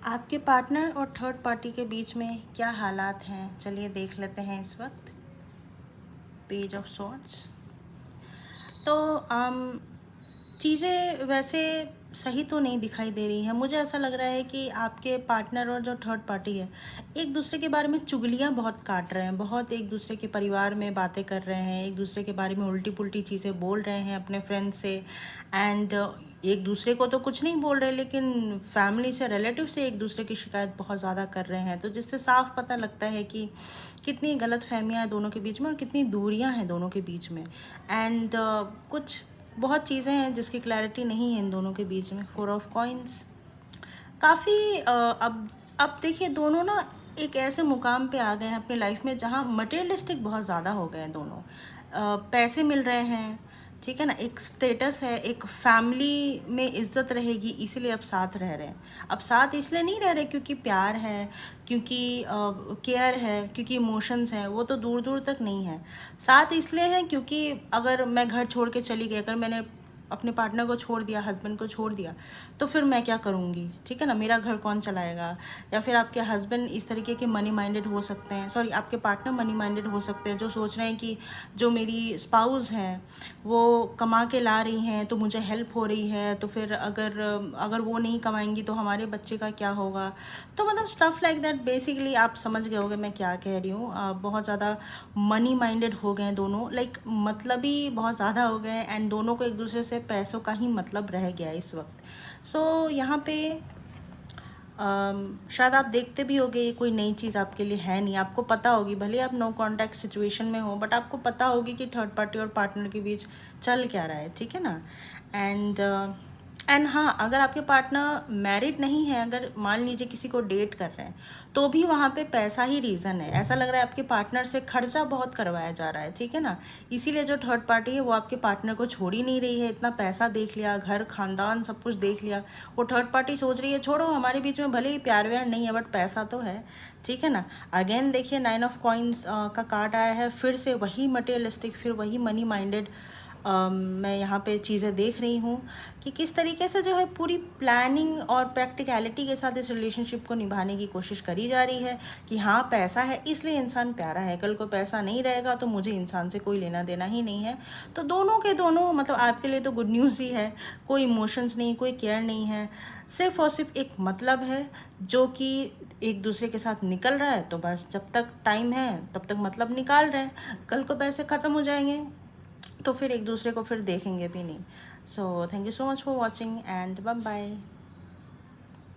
आपके पार्टनर और third party के बीच में क्या हालात हैं, चलिए देख लेते हैं इस वक्त। Page of sorts. तो चीज़ें वैसे सही तो नहीं दिखाई दे रही हैं। मुझे ऐसा लग रहा है कि आपके पार्टनर और जो थर्ड पार्टी है एक दूसरे के बारे में चुगलियाँ बहुत काट रहे हैं, बहुत एक दूसरे के परिवार में बातें कर रहे हैं, एक दूसरे के बारे में उल्टी पुल्टी चीज़ें बोल रहे हैं अपने फ्रेंड से। एंड एक दूसरे को तो कुछ नहीं बोल रहे, लेकिन फैमिली से, रिलेटिव से एक दूसरे की शिकायत बहुत ज़्यादा कर रहे हैं। तो जिससे साफ पता लगता है कि कितनी गलत फहमियाँ हैं दोनों के बीच में और कितनी दूरियाँ हैं दोनों के बीच में। एंड कुछ बहुत चीज़ें हैं जिसकी क्लैरिटी नहीं है इन दोनों के बीच में। 4 ऑफ कॉइन्स काफ़ी अब देखिए, दोनों ना एक ऐसे मुकाम पे आ गए हैं अपनी लाइफ में जहाँ मटेरियलिस्टिक बहुत ज़्यादा हो गए हैं दोनों। पैसे मिल रहे हैं, ठीक है ना, एक स्टेटस है, एक फैमिली में इज्जत रहेगी, इसीलिए अब साथ रह रहे हैं। अब साथ इसलिए नहीं रह रहे क्योंकि प्यार है, क्योंकि केयर है, क्योंकि इमोशंस हैं, वो तो दूर दूर तक नहीं है। साथ इसलिए हैं क्योंकि अगर मैं घर छोड़ के चली गई, अगर मैंने अपने पार्टनर को छोड़ दिया, हस्बैंड को छोड़ दिया, तो फिर मैं क्या करूँगी, ठीक है ना, मेरा घर कौन चलाएगा। या फिर आपके हस्बैंड इस तरीके के मनी माइंडेड हो सकते हैं, सॉरी आपके पार्टनर मनी माइंडेड हो सकते हैं, जो सोच रहे हैं कि जो मेरी स्पाउस हैं वो कमा के ला रही हैं तो मुझे हेल्प हो रही है, तो फिर अगर अगर वो नहीं कमाएंगी तो हमारे बच्चे का क्या होगा। तो मतलब स्टफ़ लाइक दैट। बेसिकली आप समझ गए होगे मैं क्या कह रही हूँ। बहुत ज़्यादा मनी माइंडेड हो गए हैं दोनों, लाइक मतलबी बहुत ज़्यादा हो गए हैं, एंड दोनों को एक दूसरे से पैसों का ही मतलब रह गया है इस वक्त। सो यहाँ पे शायद आप देखते भी होगे, ये कोई नई चीज़ आपके लिए है नहीं, आपको पता होगी, भले आप नो कॉन्टैक्ट सिचुएशन में हो, बट आपको पता होगी कि थर्ड पार्टी और पार्टनर के बीच चल क्या रहा है, ठीक है ना। एंड हाँ, अगर आपके पार्टनर मैरिड नहीं है, अगर मान लीजिए किसी को डेट कर रहे हैं, तो भी वहाँ पे पैसा ही रीज़न है। ऐसा लग रहा है आपके पार्टनर से खर्चा बहुत करवाया जा रहा है, ठीक है ना। इसीलिए जो थर्ड पार्टी है वो आपके पार्टनर को छोड़ ही नहीं रही है। इतना पैसा देख लिया, घर खानदान सब कुछ देख लिया, वो थर्ड पार्टी सोच रही है छोड़ो, हमारे बीच में भले ही प्यार व्यार नहीं है बट पैसा तो है, ठीक है ना। अगेन देखिए 9 ऑफ कॉइन्स का कार्ड आया है, फिर से वही मटेरियलिस्टिक, फिर वही मनी माइंडेड। मैं यहाँ पे चीज़ें देख रही हूँ कि किस तरीके से जो है पूरी प्लानिंग और प्रैक्टिकलिटी के साथ इस रिलेशनशिप को निभाने की कोशिश करी जा रही है कि हाँ पैसा है इसलिए इंसान प्यारा है, कल को पैसा नहीं रहेगा तो मुझे इंसान से कोई लेना देना ही नहीं है। तो दोनों के दोनों मतलब आपके लिए तो गुड न्यूज़ ही है, कोई इमोशंस नहीं, कोई केयर नहीं है, सिर्फ और सिर्फ एक मतलब है जो कि एक दूसरे के साथ निकल रहा है। तो बस जब तक टाइम है तब तक मतलब निकाल रहे हैं, कल को पैसे ख़त्म हो जाएंगे तो फिर एक दूसरे को फिर देखेंगे भी नहीं। So thank you so much for watching and bye bye.